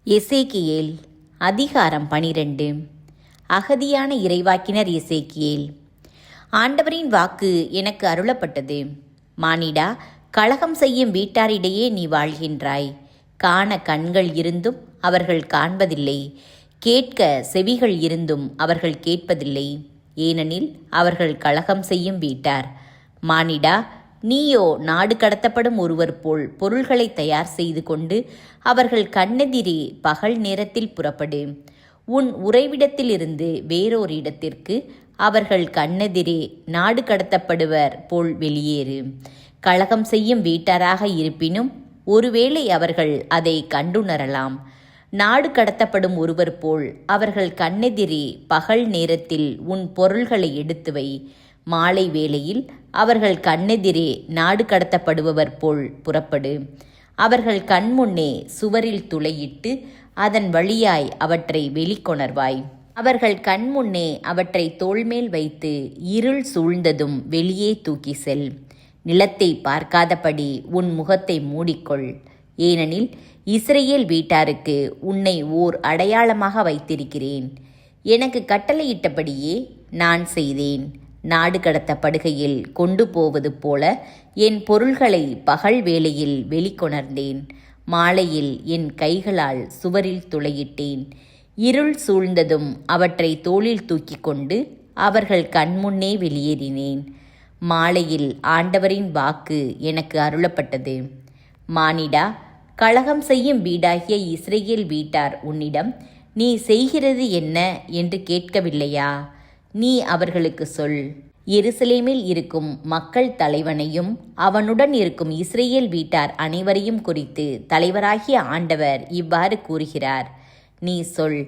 எசேக்கியேல் அதிகாரம் 12. அகதியான இறைவாக்கினர் எசேக்கியேல். ஆண்டவரின் வாக்கு எனக்கு அருளப்பட்டது. மானிடா, கலகம் செய்யும் வீட்டாரிடையே நீ வாழ்கின்றாய். காண கண்கள் இருந்தும் அவர்கள் காண்பதில்லை, கேட்க செவிகள் இருந்தும் அவர்கள் கேட்பதில்லை. ஏனெனில் அவர்கள் கலகம் செய்யும் வீட்டார். மானிடா, நீயோ நாடு கடத்தப்படும் ஒருவர் போல் பொருள்களை தயார் செய்து கொண்டு அவர்கள் கண்ணெதிரே பகல் நேரத்தில் புறப்படு. உன் உறைவிடத்திலிருந்து வேறொரு இடத்திற்கு அவர்கள் கண்ணெதிரே நாடு கடத்தப்படுவர் போல் வெளியேறு. கலகம் செய்யும் வீட்டாராக இருப்பினும் ஒருவேளை அவர்கள் அதை கண்டுணரலாம். நாடு கடத்தப்படும் ஒருவர் போல் அவர்கள் கண்ணெதிரே பகல் நேரத்தில் உன் பொருள்களை எடுத்து வை. மாலை வேளையில் அவர்கள் கண்ணெதிரே நாடு கடத்தப்படுபவர் போல் புறப்படு. அவர்கள் கண்முன்னே சுவரில் துளையிட்டு அதன் வழியாய் அவற்றை வெளிக்கொணர்வாய். அவர்கள் கண்முன்னே அவற்றை தோள்மேல் வைத்து இருள் சூழ்ந்ததும் வெளியே தூக்கி செல். நிலத்தை பார்க்காதபடி உன் முகத்தை மூடிக்கொள். ஏனெனில் இஸ்ரேல் வீட்டாருக்கு உன்னை ஓர் அடையாளமாக வைத்திருக்கிறேன். எனக்கு கட்டளையிட்டபடியே நான் செய்தேன். நாடு கடத்தப்படுகையில் கொண்டு போவது போல என் பொருள்களை பகல் வேளையில் வெளிக்கொணர்ந்தேன். மாலையில் என் கைகளால் சுவரில் துளையிட்டேன். இருள் சூழ்ந்ததும் அவற்றை தோளில் தூக்கி கொண்டு அவர்கள் கண்முன்னே வெளியேறினேன். மாலையில் ஆண்டவரின் வாக்கு எனக்கு அருளப்பட்டது. மானிடா, கலகம் செய்யும் வீடாகிய இஸ்ரேல் வீட்டார் உன்னிடம் நீ செய்கிறது என்ன என்று கேட்கவில்லையா? நீ அவர்களுக்கு சொல், எருசலேமில் இருக்கும் மக்கள் தலைவனையும் அவனுடன் இருக்கும் இஸ்ரேல் வீட்டார் அனைவரையும் குறித்து தலைவராகிய ஆண்டவர் இவ்வாறு கூறுகிறார். நீ சொல்,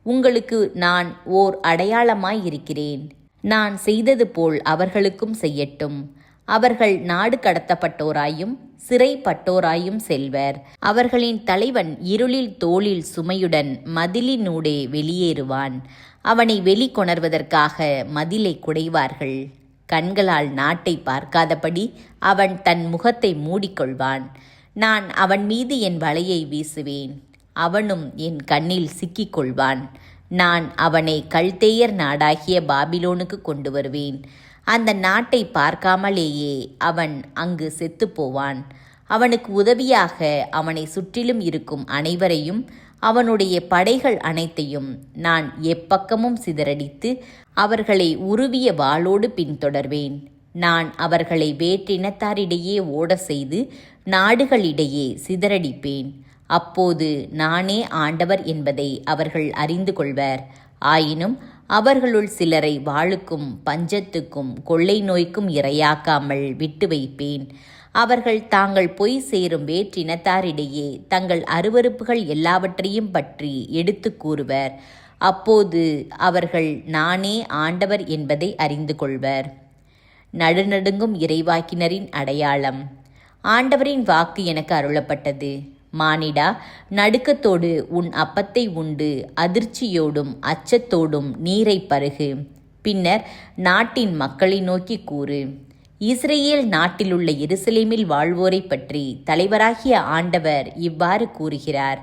உங்களுக்கு நான் ஓர் அடையாளமாய் இருக்கிறேன். நான் செய்தது போல் அவர்களுக்கும் செய்யட்டும். அவர்கள் நாடு கடத்தப்பட்டோராயும் சிறைப்பட்டோராயும் செல்வர். அவர்களின் தலைவன் இருளில் தோளில் சுமையுடன் மதிலினூடே வெளியேறுவான். அவனை வெளிக்கொணர்வதற்காக மதிலை குடைவார்கள். கண்களால் நாட்டை பார்க்காதபடி அவன் தன் முகத்தை மூடிக்கொள்வான். நான் அவன் மீது என் வலையை வீசுவேன், அவனும் என் கண்ணில் சிக்கிக் கொள்வான். நான் அவனை கல்தேயர் நாடாகிய பாபிலோனுக்கு கொண்டு வருவேன். அந்த நாட்டை பார்க்காமலேயே அவன் அங்கு செத்துப்போவான். அவனுக்கு உதவியாக அவனை சுற்றிலும் இருக்கும் அனைவரையும் அவனுடைய படைகள் அனைத்தையும் நான் எப்பக்கமும் சிதறடித்து அவர்களை உருவிய வாளோடு பின்தொடர்வேன். நான் அவர்களை வேற்றினத்தாரிடையே ஓட செய்து நாடுகளிடையே சிதறடிப்பேன். அப்போது நானே ஆண்டவர் என்பதை அவர்கள் அறிந்து கொள்வர். ஆயினும் அவர்களுள் சிலரை வாளுக்கும் பஞ்சத்துக்கும் கொள்ளை நோய்க்கும் இரையாக்காமல் விட்டு வைப்பேன். அவர்கள் தாங்கள் போய் சேரும் வேற்றினத்தாரிடையே தங்கள் அருவருப்புகள் எல்லாவற்றையும் பற்றி எடுத்து கூறுவர். அப்போது அவர்கள் நானே ஆண்டவர் என்பதை அறிந்து கொள்வர். நடுநடுங்கும் இறைவாக்கினரின் அடையாளம். ஆண்டவரின் வாக்கு எனக்கு அருளப்பட்டது. மானிடா, நடுக்கத்தோடு உன் அப்பத்தை உண்டு அதிர்ச்சியோடும் அச்சத்தோடும் நீரை பருகு. பின்னர் நாட்டின் மக்களை நோக்கி கூறு, இஸ்ரேல் நாட்டிலுள்ள எருசலேமில் வாழ்வோரை பற்றி தலைவராகிய ஆண்டவர் இவ்வாறு கூறுகிறார்.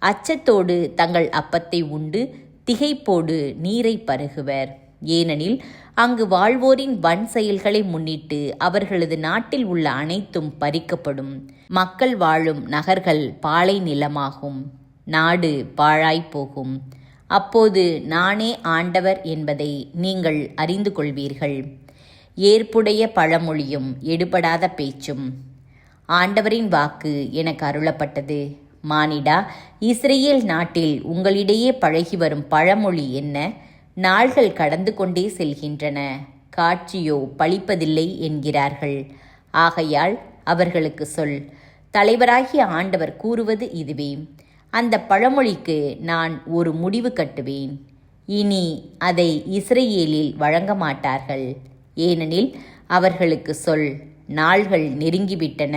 அச்சத்தோடு தங்கள் அப்பத்தை உண்டு திகைப்போடு நீரை பருகுவர். ஏனெனில் அங்கு வாழ்வோரின் வன் செயல்களை முன்னிட்டு அவர்களது நாட்டில் உள்ள அனைத்தும் பறிக்கப்படும். மக்கள் வாழும் நகர்கள் பாலை நிலமாகும், நாடு பாழாய்ப்போகும். அப்போது நானே ஆண்டவர் என்பதை நீங்கள் அறிந்து கொள்வீர்கள். ஏற்புடைய பழமொழியும் எடுபடாத பேச்சும். ஆண்டவரின் வாக்கு எனக்கு அருளப்பட்டது. மானிடா, இஸ்ரேல் நாட்டில் உங்களிடையே பழகி வரும் பழமொழி என்ன? நாள்கள் கடந்து கொண்டே செல்கின்றன, காட்சியோ பலிப்பதில்லை என்கிறார்கள். ஆகையால் அவர்களுக்கு சொல், தலைவராகிய ஆண்டவர் கூறுவது இதுவே. அந்த பழமொழிக்கு நான் ஒரு முடிவு கட்டுவேன். இனி அதை இஸ்ரேலில் வழங்க மாட்டார்கள். ஏனெனில் அவர்களுக்கு சொல், நாள்கள் நெருங்கிவிட்டன,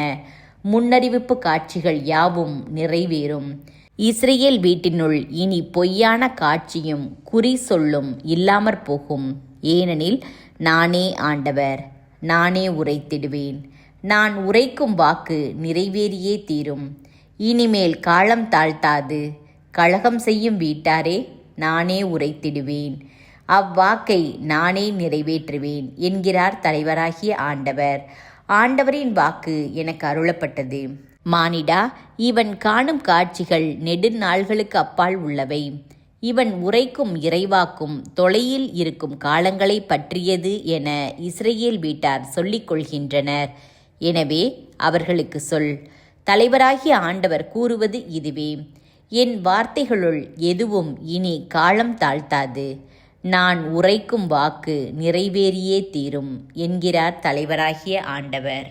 முன்னறிவிப்பு காட்சிகள் யாவும் நிறைவேறும். இஸ்ரேல் வீட்டினுள் இனி பொய்யான காட்சியும் குறி சொல்லும் இல்லாமற் போகும். ஏனெனில் நானே ஆண்டவர், நானே உரைத்திடுவேன். நான் உரைக்கும் வாக்கு நிறைவேறியே தீரும். இனிமேல் காலம் தாழ்த்தாது. கலகம் செய்யும் வீட்டாரே, நானே உரைத்திடுவேன், அவ்வாக்கை நானே நிறைவேற்றுவேன் என்கிறார் தலைவராகிய ஆண்டவர். ஆண்டவரின் வாக்கு எனக்கு அருளப்பட்டது. மானிடா, இவன் காணும் காட்சிகள் நெடுநாள்களுக்கு அப்பால் உள்ளவை. இவன் உரைக்கும் இறைவாக்கும் தொலையில் இருக்கும் காலங்களை பற்றியது என இஸ்ரேல் வீட்டார் சொல்லிக் கொள்கின்றனர். எனவே அவர்களுக்கு சொல், தலைவராகிய ஆண்டவர் கூறுவது இதுவே, என் வார்த்தைகளுள் எதுவும் இனி காலம் தாழ்த்தாது. நான் உரைக்கும் வாக்கு நிறைவேறியே தீரும் என்கிறார் தலைவராகிய ஆண்டவர்.